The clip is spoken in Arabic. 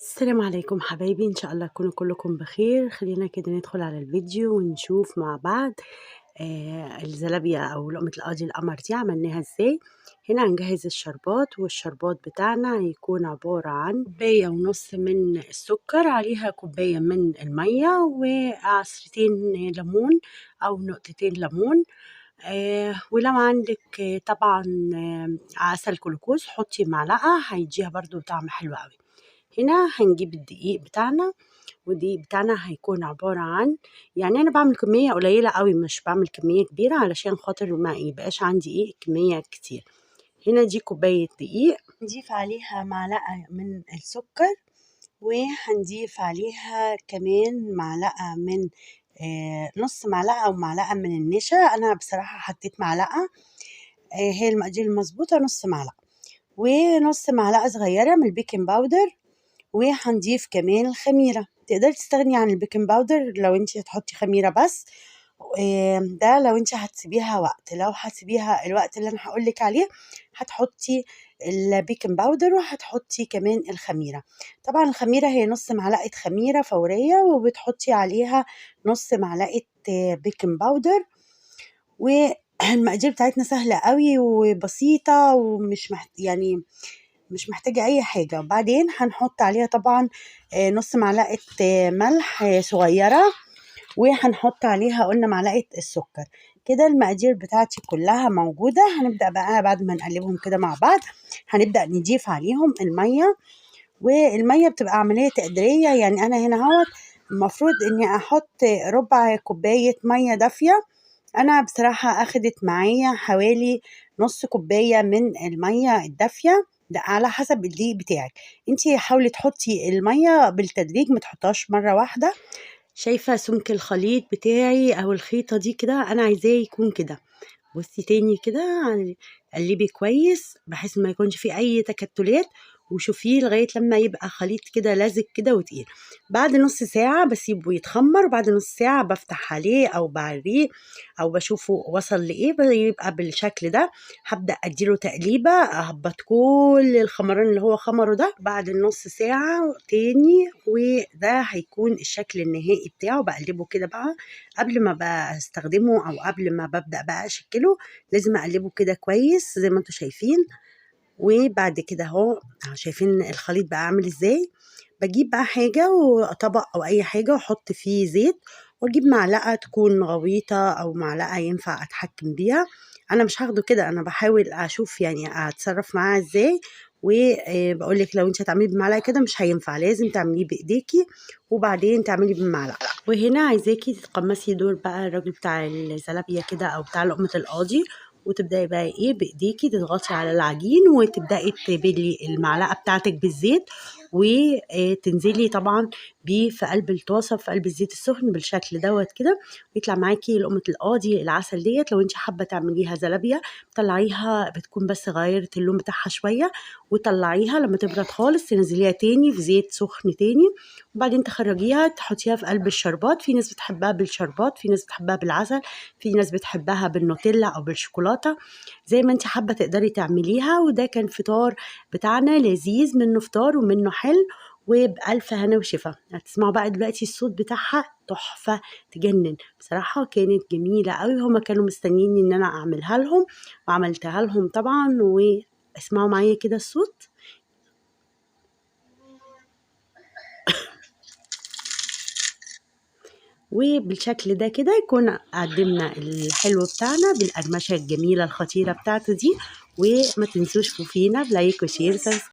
السلام عليكم حبايبي، إن شاء الله تكونوا كلكم بخير. خلينا كده ندخل على الفيديو ونشوف مع بعض الزلابية أو لقمة القاضي القمر دي عملناها ازاي. هنا هنجهز الشربات، والشربات بتاعنا هيكون عبارة عن كوباية ونص من السكر، عليها كوباية من المية، وعصرتين ليمون أو نقطتين ليمون. ولو عندك طبعا عسل جلوكوز حطي معلقة، هيديها برضو طعم حلو قوي. هنا هنجيب الدقيق بتاعنا، والدقيق بتاعنا هيكون عبارة عن، يعني أنا بعمل كمية قليلة قوي، مش بعمل كمية كبيرة علشان خاطر ما يبقاش عندي كمية كتير. هنا دي كوباية دقيق، نضيف عليها معلقة من السكر، وهنضيف عليها كمان معلقة من نص معلقة أو معلقة من النشا. أنا بصراحة حطيت معلقة، هي المقادير المظبوطة نص معلقة، ونص معلقة صغيرة من البيكنج باودر، وهنضيف كمان الخميرة. تقدري تستغني عن البيكنج باودر لو انت هتحطي خميرة بس، ده لو انت هتسيبيها وقت. لو هتسيبيها الوقت اللي انا هقولك عليه هتحطي البيكنج باودر وهتحطي كمان الخميرة. طبعا الخميرة هي نص معلقة خميرة فورية، وبتحطي عليها نص معلقة بيكنج باودر. والمقادير بتاعتنا سهلة قوي وبسيطة، ومش يعني مش محتاجة أي حاجة. وبعدين هنحط عليها طبعا نص معلقة ملح صغيرة، وهنحط عليها قلنا معلقة السكر. كده المقادير بتاعتي كلها موجودة. هنبدأ بقى بعد ما نقلبهم كده مع بعض، هنبدأ نضيف عليهم المية. والمية بتبقى عملية تقديرية، يعني أنا هنا اهوت المفروض إني أحط ربع كوباية مية دافية. أنا بصراحة أخدت معايا حوالي نص كوباية من المية الدافية، ده على حسب الدقيق بتاعك. انتي حاولي تحطي المية بالتدريج، ما تحطهاش مرة واحدة. شايفة سمك الخليط بتاعي أو الخيطة دي كده، أنا عايزاه يكون كده. بصي تاني كده، قلبي كويس بحيث ما يكونش فيه أي تكتلات، وشوفيه لغاية لما يبقى خليط كده لازق كده وتقيل. بعد نص ساعة بسيبه يتخمر، وبعد نص ساعة بفتح عليه أو بعريه أو بشوفه وصل لإيه، يبقى بالشكل ده. هبدأ أديله تقليبة، أهبط كل الخمران اللي هو خمره ده بعد النص ساعة تاني، وده هيكون الشكل النهائي بتاعه. بقلبه كده بقى قبل ما بقى استخدمه او قبل ما ببدأ بقى اشكله، لازم اقلبه كده كويس زي ما انتم شايفين. وبعد كده اهو شايفين الخليط بقى عامل ازاي. بجيب بقى حاجة وطبق او اي حاجة واحط فيه زيت، واجيب معلقة تكون غويطة او معلقة ينفع اتحكم بيها. انا مش هاخده كده، انا بحاول اشوف يعني اتصرف معاه ازاي. وبقول لك لو انت هتعملي بمعلقه كده مش هينفع، لازم تعمليه بايديكي وبعدين تعملي بالمعلقه. وهنا عايزاكي تتقمصي دور بقى الراجل بتاع الزلابيه كده او بتاع لقمه القاضي، وتبداي بقى بايديكي تضغطي على العجين، وتبداي تبلي المعلقه بتاعتك بالزيت، وتنزلي طبعا بيه في قلب الطاسه في قلب الزيت السخن بالشكل دوت كده، ويطلع معاكي لقمه القاضي العسل ديت. لو انت حابه تعمليها زلابيه طلعيها، بتكون بس غيرت اللون بتاعها شويه، وطلعيها لما تبرد خالص تنزليها تاني في زيت سخن تاني، وبعدين تخرجيها تحطيها في قلب الشربات. في ناس بتحبها بالشربات، في ناس بتحبها بالعسل، في ناس بتحبها بالنوتيلا او بالشوكولاته، زي ما انت حابه تقدري تعمليها. وده كان فطار بتاعنا لذيذ، منه فطار ومنه حلو، وبألف هنا وشفا. هتسمعوا بقى دلوقتي الصوت بتاعها تحفة تجنن، بصراحة كانت جميلة قوي. هما كانوا مستنيين ان انا اعملها لهم وعملتها لهم طبعا. واسمعوا معايا كده الصوت. وبالشكل ده كده يكون قدمنا الحلو بتاعنا بالقرمشة الجميلة الخطيرة بتاعته دي. وما تنسوش فينا بلايك وشير.